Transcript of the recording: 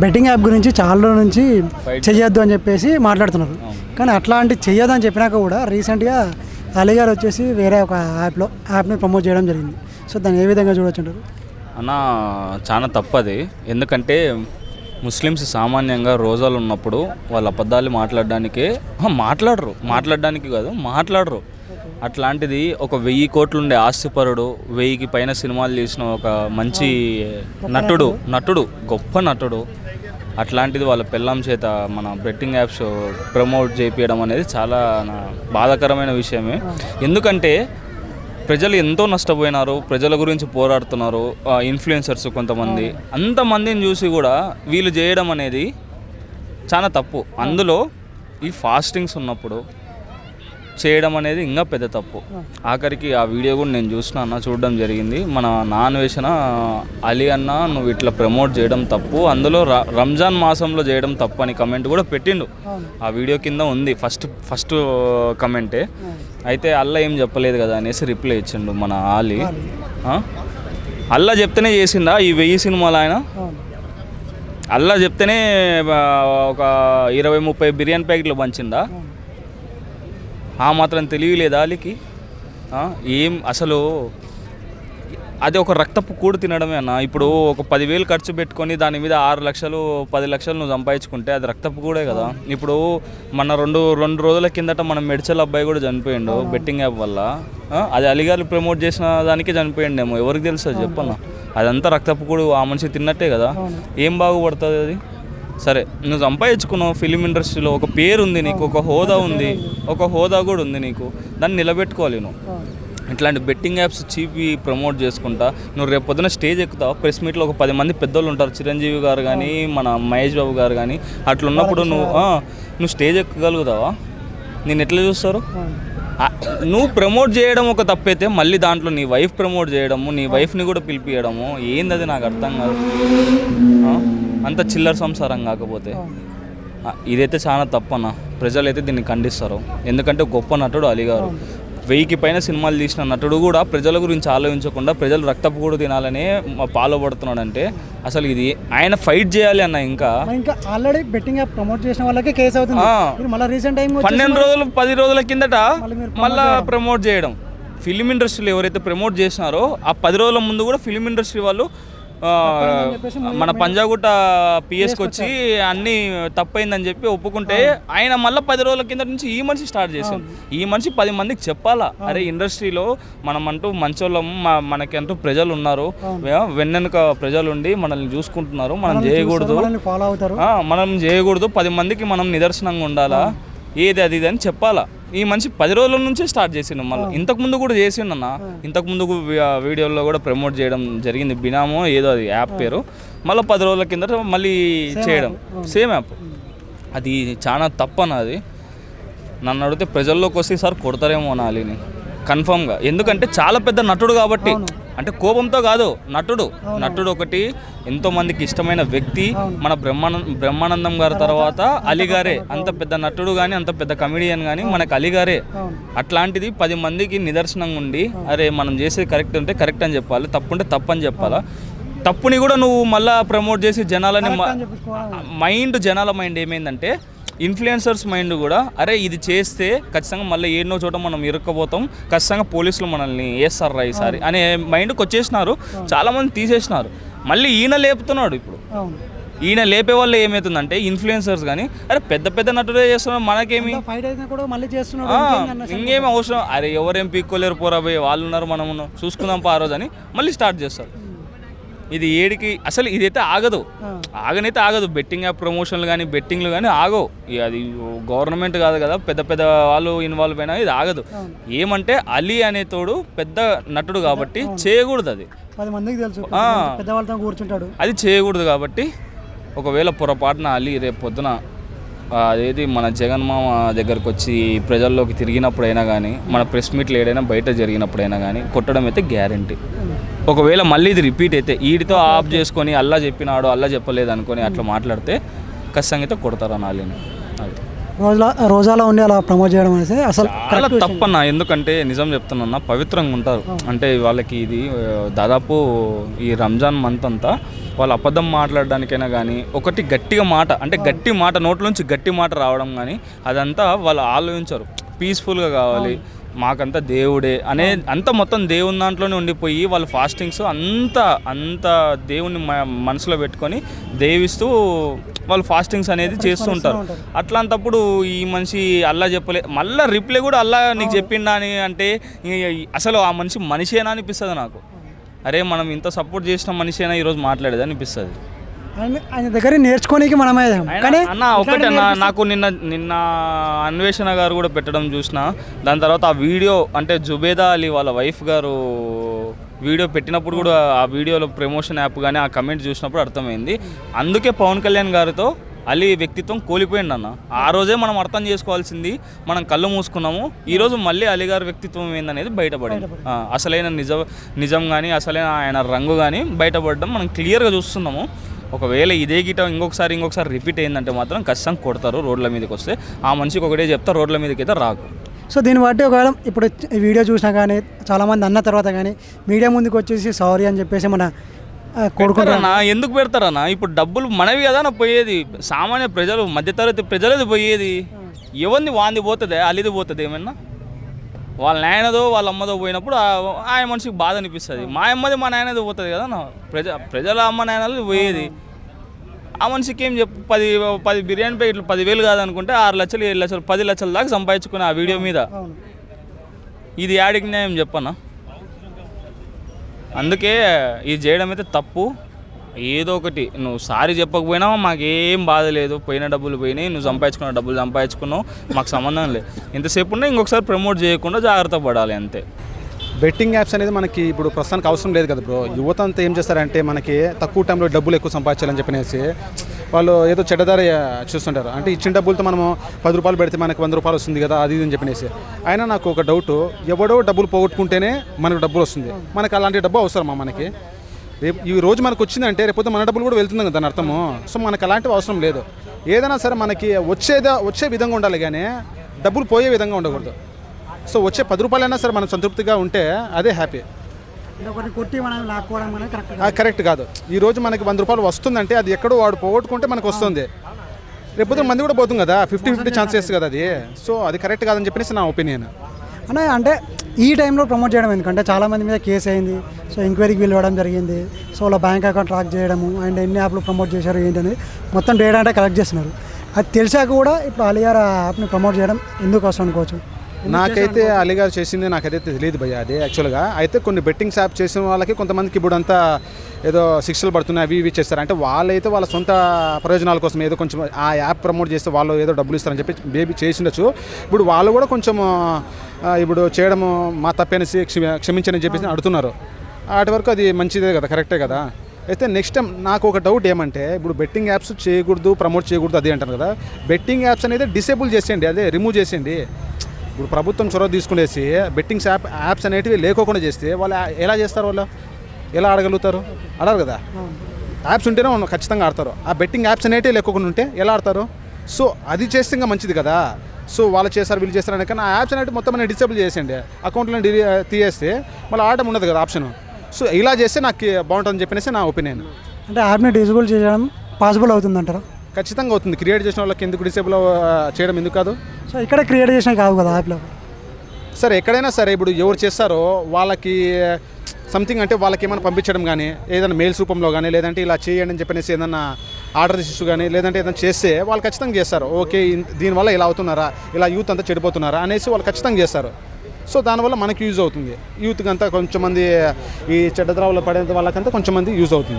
Betting app గురించి చాలా రోజుల నుంచి చెయ్యొద్దు అని చెప్పేసి మాట్లాడుతున్నారు. కానీ అట్లాంటి చెయ్యొద్దని చెప్పినాక కూడా రీసెంట్గా అలీ గారు వచ్చేసి వేరే ఒక యాప్ని ప్రమోట్ చేయడం జరిగింది. సో దాన్ని ఏ విధంగా చూడొచ్చు అంటారు? అన్న చాలా తప్పది. ఎందుకంటే ముస్లిమ్స్ సామాన్యంగా రోజాలు ఉన్నప్పుడు వాళ్ళ అబద్ధాలు మాట్లాడడానికి కాదు మాట్లాడరు. అట్లాంటిది ఒక 1000 కోట్లు ఉండే ఆస్తిపరుడు, 1000కి పైన సినిమాలు చేసిన ఒక మంచి నటుడు గొప్ప నటుడు, అట్లాంటిది వాళ్ళ పెళ్ళాం చేత మన బెట్టింగ్ యాప్స్ ప్రమోట్ చేయించడం అనేది చాలా బాధాకరమైన విషయమే. ఎందుకంటే ప్రజలు ఎంతో నష్టపోయినారు, ప్రజల గురించి పోరాడుతున్నారు, ఇన్ఫ్లుయెన్సర్స్ కొంతమంది, అంతమందిని చూసి కూడా వీళ్ళు చేయడం అనేది చాలా తప్పు. అందులో ఈ ఫాస్టింగ్స్ ఉన్నప్పుడు చేయడం అనేది ఇంకా పెద్ద తప్పు. ఆఖరికి ఆ వీడియో కూడా నేను చూడడం జరిగింది. మన నాన్వేషణ అలీ అన్న నువ్వు ఇట్లా ప్రమోట్ చేయడం తప్పు, అందులో రంజాన్ మాసంలో చేయడం తప్పు అని కమెంట్ కూడా పెట్టిండు. ఆ వీడియో కింద ఉంది ఫస్ట్ కమెంటే. అయితే అల్లా ఏం చెప్పలేదు కదా అనేసి రిప్లై ఇచ్చిండు మన అలీ. అల్లా చెప్తేనే చేసిందా ఈ 1000 సినిమాలు? ఆయన అల్లా చెప్తేనే ఒక 20-30 బిర్యానీ ప్యాకెట్లు పంచిందా? ఆ మాత్రం తెలియలేదా అలీకి? ఏం అసలు అది ఒక రక్తపు కూడు తినడమే అన్న. ఇప్పుడు ఒక 10,000 ఖర్చు పెట్టుకొని దాని మీద 6 లక్షలు 10 లక్షలు నువ్వు సంపాదించుకుంటే అది రక్తపు కూడే కదా. ఇప్పుడు మన రెండు రోజుల కిందట మన మెడ్చల్ అబ్బాయి కూడా చనిపోయిండు బెట్టింగ్ యాప్ వల్ల. అది అలీగారు ప్రమోట్ చేసిన దానికే చనిపోయిండేమో, ఎవరికి తెలుసు చెప్పన్న. అదంతా రక్తపు కూడు ఆ మనిషి తిన్నట్టే కదా. ఏం బాగుపడుతుంది అది? సరే నువ్వు సంపాదించుకున్నావు, ఫిలిం ఇండస్ట్రీలో ఒక పేరు ఉంది నీకు, ఒక హోదా ఉంది, ఒక హోదా కూడా ఉంది నీకు, దాన్ని నిలబెట్టుకోవాలి నువ్వు. ఇట్లాంటి బెట్టింగ్ యాప్స్ చీపి ప్రమోట్ చేసుకుంటా నువ్వు రేపు పొద్దున స్టేజ్ ఎక్కుతావు. ప్రెస్ మీట్లో ఒక 10 మంది పెద్దోళ్ళు ఉంటారు, చిరంజీవి గారు కానీ మన మహేష్ బాబు గారు కానీ. అట్లున్నప్పుడు నువ్వు స్టేజ్ ఎక్కగలుగుతావా? నేను ఎట్లా చూస్తారు? నువ్వు ప్రమోట్ చేయడం ఒక తప్పైతే మళ్ళీ దాంట్లో నీ వైఫ్ ప్రమోట్ చేయడము, నీ వైఫ్ని కూడా పిలిపియడము, ఏంది అది నాకు అర్థం కాదు. అంత చిల్లర సంసారం కాకపోతే ఇదైతే చాలా తప్పన్న. ప్రజలైతే దీన్ని ఖండిస్తారు. ఎందుకంటే గొప్ప నటుడు అలీ గారు, 1000కి పైన సినిమాలు తీసిన నటుడు కూడా ప్రజల గురించి ఆలోచించకుండా ప్రజలు రక్తపు కూడా తినాలనే పాల్పడుతున్నాడంటే అసలు ఇది ఆయన ఫైట్ చేయాలి అన్న. ఇంకా ఆల్రెడీ బెట్టింగ్ యాప్ ప్రమోట్ చేసిన వాళ్ళకి కేసు అవుతుంది. మళ్ళీ రీసెంట్ టైం 12 రోజులు 10 రోజుల కిందట మళ్ళీ ప్రమోట్ చేయడం. ఫిలిం ఇండస్ట్రీలో ఎవరైతే ప్రమోట్ చేసినారో ఆ 10 రోజుల ముందు కూడా ఫిలిం ఇండస్ట్రీ వాళ్ళు మన పంజాగుట్ట పిఎస్కి వచ్చి అన్నీ తప్పైందని చెప్పి ఒప్పుకుంటే ఆయన మళ్ళీ 10 రోజుల కింద నుంచి ఈ మనిషి స్టార్ట్ చేసాం. ఈ మనిషి 10 మందికి చెప్పాలా, అరే ఇండస్ట్రీలో మనం అంటూ మంచోళ్ళము, మనకంటూ ప్రజలు ఉన్నారు, వెన్నెనుక ప్రజలు ఉండి మనల్ని చూసుకుంటున్నారు, మనం చేయకూడదు 10 మందికి మనం నిదర్శనంగా ఉండాలా, ఏది అది అని చెప్పాలా. ఈ మనిషి 10 రోజుల నుంచే స్టార్ట్ చేసిండు. మళ్ళీ ఇంతకుముందు కూడా చేసిండన్న. ఇంతకుముందు వీడియోలో కూడా ప్రమోట్ చేయడం జరిగింది. బినామో ఏదో అది యాప్ పేరు. మళ్ళీ 10 రోజుల కిందట మళ్ళీ చేయడం సేమ్ యాప్. అది చాలా తప్పన్న. అది నన్ను అడిగితే ప్రజల్లోకి వస్తే సార్ కొడతారేమో అనాలిని కన్ఫామ్గా. ఎందుకంటే చాలా పెద్ద నటుడు కాబట్టి, అంటే కోపంతో కాదు, నటుడు ఒకటి ఎంతోమందికి ఇష్టమైన వ్యక్తి. మన బ్రహ్మానందం గారి తర్వాత అలీగారే అంత పెద్ద నటుడు కానీ అంత పెద్ద కమెడియన్ కానీ మనకు అలీగారే. అట్లాంటిది 10 మందికి నిదర్శనంగా ఉండి అరే మనం చేసేది కరెక్ట్ ఉంటే కరెక్ట్ అని చెప్పాలి, తప్పు ఉంటే తప్పు అని చెప్పాలా. తప్పుని కూడా నువ్వు మళ్ళీ ప్రమోట్ చేసి జనాల మైండ్ ఏమైందంటే ఇన్ఫ్లుయెన్సర్స్ మైండ్ కూడా అరే ఇది చేస్తే ఖచ్చితంగా మళ్ళీ ఏడనో చోట మనం ఇరుక్కపోతాం, ఖచ్చితంగా పోలీసులు మనల్ని వేస్తారా ఈసారి అనే మైండ్కి వచ్చేసినారు. చాలామంది తీసేసినారు. మళ్ళీ ఈయన లేపుతున్నాడు. ఇప్పుడు ఈయన లేపే వల్ల ఏమవుతుందంటే ఇన్ఫ్లుయెన్సర్స్ కానీ అరే పెద్ద నటుడే చేస్తున్నారు, మనకేమి ఇంకేమి అవసరం, అరే ఎవరేం పీక్కోలేరు పోరా పోయి వాళ్ళు ఉన్నారు మనం చూసుకుందాం ఆ రోజు అని మళ్ళీ స్టార్ట్ చేస్తారు. ఇది ఏడికి అసలు ఇదైతే ఆగనైతే ఆగదు. బెట్టింగ్ యాప్ ప్రమోషన్లు కానీ బెట్టింగ్లు కానీ ఆగవు. అది గవర్నమెంట్ కాదు కదా, పెద్ద వాళ్ళు ఇన్వాల్వ్ అయినా ఇది ఆగదు. ఏమంటే అలీ అనే తోడు పెద్ద నటుడు కాబట్టి చేయకూడదు. అది 10 మందికి తెలుసు, పెద్దవాళ్ళతో కూర్చుంటాడు, అది చేయకూడదు. కాబట్టి ఒకవేళ పొరపాటున అలీ రేపు పొద్దున అదేది మన జగన్మామ దగ్గరకు వచ్చి ప్రజల్లోకి తిరిగినప్పుడైనా కానీ, మన ప్రెస్ మీట్లు ఏదైనా బయట జరిగినప్పుడైనా కానీ కొట్టడం అయితే గ్యారంటీ. ఒకవేళ మళ్ళీ ఇది రిపీట్ అయితే వీడితో ఆఫ్ చేసుకొని అల్లా చెప్పినాడు అల్లా చెప్పలేదు అనుకొని అట్లా మాట్లాడితే ఖచ్చితంగా అయితే కొడతారని అలీని. అది రోజాలో ఉండి అలా ప్రమోట్ చేయడం అనేది అసలు చాలా తప్పన్న. ఎందుకంటే నిజం చెప్తున్నా, పవిత్రంగా ఉంటారు. అంటే వాళ్ళకి ఇది దాదాపు ఈ రంజాన్ మంత్ అంతా వాళ్ళు అబద్ధం మాట్లాడడానికైనా కానీ ఒకటి గట్టిగా మాట అంటే గట్టి మాట నోట్లోంచి గట్టి మాట రావడం కానీ అదంతా వాళ్ళు ఆలోచించరు. పీస్ఫుల్గా కావాలి, మాకంతా దేవుడే అనే అంత మొత్తం దేవుని దాంట్లోనే ఉండిపోయి వాళ్ళు ఫాస్టింగ్స్ అంత దేవుని మనసులో పెట్టుకొని దేవిస్తూ వాళ్ళు ఫాస్టింగ్స్ అనేది చేస్తూ ఉంటారు. అట్లాంటప్పుడు ఈ మనిషి అల్లా చెప్పలే, మళ్ళీ రిప్లై కూడా అల్లా నీకు చెప్పిండా అని అంటే అసలు ఆ మనిషేనా అనిపిస్తుంది నాకు. అరే మనం ఇంత సపోర్ట్ చేసిన మనిషేనా ఈరోజు మాట్లాడేది అనిపిస్తుంది. ఆయన దగ్గర నేర్చుకోనికి మనమే. కానీ అన్న ఒకటే నాకు నిన్న అన్వేషణ గారు కూడా పెట్టడం చూసిన, దాని తర్వాత ఆ వీడియో అంటే జుబేదా అలీ వాళ్ళ వైఫ్ గారు వీడియో పెట్టినప్పుడు కూడా ఆ వీడియోలో ప్రమోషన్ యాప్ కానీ ఆ కమెంట్ చూసినప్పుడు అర్థమైంది. అందుకే పవన్ కళ్యాణ్ గారితో అలీ వ్యక్తిత్వం కోల్పోయింది అన్న. ఆ రోజే మనం అర్థం చేసుకోవాల్సింది, మనం కళ్ళు మూసుకున్నాము. ఈరోజు మళ్ళీ అలీ గారి వ్యక్తిత్వం ఏందనేది బయటపడింది. అసలైన నిజం కానీ అసలైన ఆయన రంగు కానీ బయటపడడం మనం క్లియర్గా చూస్తున్నాము. ఒకవేళ ఇదే గిట ఇంకొకసారి రిపీట్ అయిందంటే మాత్రం ఖచ్చితంగా కొడతారు. రోడ్ల మీదకి వస్తే ఆ మనిషికి ఒకటే చెప్తా, రోడ్ల మీదకి అయితే రాకు. సో దీన్ని బట్టి ఒకవేళ ఇప్పుడు ఈ వీడియో చూసినా కానీ చాలామంది అన్న తర్వాత కానీ మీడియా ముందుకు వచ్చేసి సారీ అని చెప్పేసి మన కొడుకుంటారన్నా. ఎందుకు పెడతారన్నా? ఇప్పుడు డబ్బులు మనవి కదా నా పోయేది, సామాన్య ప్రజలు మధ్యతరగతి ప్రజలది పోయేది. ఎవరిని వాంది పోతుంది, అలిది పోతుంది ఏమన్నా? వాళ్ళ నాయనదో వాళ్ళ అమ్మదో పోయినప్పుడు ఆయన మనిషికి బాధ అనిపిస్తుంది. మా అమ్మది మా నాయనది పోతుంది కదా, ప్రజల అమ్మ నాయనది పోయేది. ఆ మనిషికి ఏం చెప్పు, 10 బిర్యానీ ప్యాకెట్లు 10,000 కాదనుకుంటే 6 లక్షలు 7 లక్షలు 10 లక్షల దాకా సంపాదించుకుని ఆ వీడియో మీద. ఇది యాడికి న్యాయం చెప్పన్నా? అందుకే ఇది చేయడం అయితే తప్పు. ఏదో ఒకటి నువ్వు సారీ చెప్పకపోయినా మాకేం బాధ లేదు, పోయిన డబ్బులు పోయినాయి, నువ్వు సంపాదించుకున్న డబ్బులు సంపాదించుకున్నావు, మాకు సంబంధం లేదు. ఇంతసేపు ఉన్నా ఇంకొకసారి ప్రమోట్ చేయకుండా జాగ్రత్త పడాలి అంతే. బెట్టింగ్ యాప్స్ అనేది మనకి ఇప్పుడు ప్రస్తుతానికి అవసరం లేదు కదా బ్రో. యువత అంతా ఏం చేస్తారంటే మనకి తక్కువ టైంలో డబ్బులు ఎక్కువ సంపాదించాలని చెప్పనేసి వాళ్ళు ఏదో చెడ్డదారి చూస్తుంటారు. అంటే ఇచ్చిన డబ్బులతో మనము 10 రూపాయలు పెడితే మనకు 100 రూపాయలు వస్తుంది కదా, అది అని చెప్పనేసి. అయినా నాకు ఒక డౌట్, ఎవడో డబ్బులు పోగొట్టుకుంటేనే మనకు డబ్బులు వస్తుంది. మనకు అలాంటి డబ్బు అవసరమా? మనకి రేపు ఈ రోజు మనకు వచ్చిందంటే రేపు మన డబ్బులు కూడా వెళ్తుంది కదా, దాని అర్థము. సో మనకు అలాంటివి అవసరం లేదు. ఏదైనా సరే మనకి వచ్చే విధంగా ఉండాలి కానీ డబ్బులు పోయే విధంగా ఉండకూడదు. సో వచ్చే 10 రూపాయలైనా సరే మనం సంతృప్తిగా ఉంటే అదే హ్యాపీ. కరెక్ట్ కాదు. ఈరోజు మనకి 100 రూపాయలు వస్తుందంటే అది ఎక్కడో వాడు పోగొట్టుకుంటే మనకు వస్తుంది. రేపు మంది కూడా పోతుంది కదా, 50-50 ఛాన్సెస్ కదా అది. సో అది కరెక్ట్ కాదని చెప్పేసి నా ఒపీనియన్. అంటే ఈ టైంలో ప్రమోట్ చేయడం ఎందుకంటే చాలామంది మీద కేసు అయింది. సో ఎంక్వైరీకి పిలవడం జరిగింది. సో వాళ్ళ బ్యాంక్ అకౌంట్ ట్రాక్ చేయడము అండ్ ఎన్ని యాప్లు ప్రమోట్ చేశారు ఏంటని మొత్తం డేటా అంటే కలెక్ట్ చేస్తున్నారు. అది తెలిసాక కూడా ఇప్పుడు అలీగారు ఆ యాప్ని ప్రమోట్ చేయడం ఎందుకు అవసరం అనుకోవచ్చు? నాకైతే అలీగారు చేసింది నాకైతే తెలియదు భయ్య. అది యాక్చువల్గా అయితే కొన్ని బెట్టింగ్స్ యాప్ చేసిన వాళ్ళకి కొంతమందికి ఇప్పుడు అంతా ఏదో శిక్షలు పడుతున్నాయి, అవి ఇవి చేస్తారు. అంటే వాళ్ళైతే వాళ్ళ సొంత ప్రయోజనాల కోసం ఏదో కొంచెం ఆ యాప్ ప్రమోట్ చేస్తే వాళ్ళు ఏదో డబ్బులు ఇస్తారని చెప్పి బేబీ చేసిండొచ్చు. ఇప్పుడు వాళ్ళు కూడా కొంచెం ఇప్పుడు చేయడము మా తప్పేసి క్షమించని చెప్పేసి అడుగుతున్నారు. వాటి వరకు అది మంచిదే కదా, కరెక్టే కదా. అయితే నెక్స్ట్ టైం నాకు ఒక డౌట్ ఏమంటే, ఇప్పుడు బెట్టింగ్ యాప్స్ చేయకూడదు, ప్రమోట్ చేయకూడదు అది అంటారు కదా. బెట్టింగ్ యాప్స్ అనేది డిసేబుల్ చేసేయండి, అదే రిమూవ్ చేసేయండి. ఇప్పుడు ప్రభుత్వం చొరవ తీసుకునేసి బెట్టింగ్స్ యాప్స్ అనేటివి లేకోకుండా చేస్తే వాళ్ళు ఎలా చేస్తారు? వాళ్ళు ఎలా ఆడగలుగుతారు? ఆడరు కదా. యాప్స్ ఉంటేనే వాళ్ళు ఖచ్చితంగా ఆడతారు. ఆ బెట్టింగ్ యాప్స్ అనేటివి లేకోకుండా ఉంటే ఎలా ఆడతారు? సో అది చేస్తే ఇంకా మంచిది కదా. సో వాళ్ళు చేస్తారు వీళ్ళు చేస్తారు అనే కానీ ఆ యాప్స్ అనేవి మొత్తం డిసేబుల్ చేసేయండి, అకౌంట్లో తీసేస్తే మళ్ళీ ఆడటం ఉండదు కదా ఆప్షన్. సో ఇలా చేస్తే నాకు బాగుంటుందని చెప్పేసి నా ఒపీనియన్. అంటే యాప్ని డిసేబుల్ చేయడం పాసిబుల్ అవుతుందంటారా? ఖచ్చితంగా అవుతుంది. క్రియేట్ చేసిన వాళ్ళకి ఎందుకు డిసేబుల్ చేయడం ఎందుకు కాదు? సో ఇక్కడ క్రియేట్ చేసినా కాదు కదా యాప్లో. సరే ఎక్కడైనా సరే ఇప్పుడు ఎవరు చేస్తారో వాళ్ళకి సంథింగ్ అంటే వాళ్ళకి ఏమైనా పంపించడం కానీ, ఏదైనా మెయిల్స్ రూపంలో కానీ, లేదంటే ఇలా చేయండి అని చెప్పనేసి ఏదైనా ఆర్డర్ ఇష్యూ కానీ, లేదంటే ఏదైనా చేస్తే వాళ్ళు ఖచ్చితంగా చేస్తారు. ఓకే దీనివల్ల ఇలా అవుతున్నారా, ఇలా యూత్ అంతా చెడిపోతున్నారా అనేసి వాళ్ళు ఖచ్చితంగా చేస్తారు. సో దానివల్ల మనకి యూజ్ అవుతుంది. యూత్కి అంతా కొంచెం మంది ఈ చెడ్డద్రావులో పడేంత వాళ్ళకంతా కొంచెం మంది యూజ్ అవుతుంది.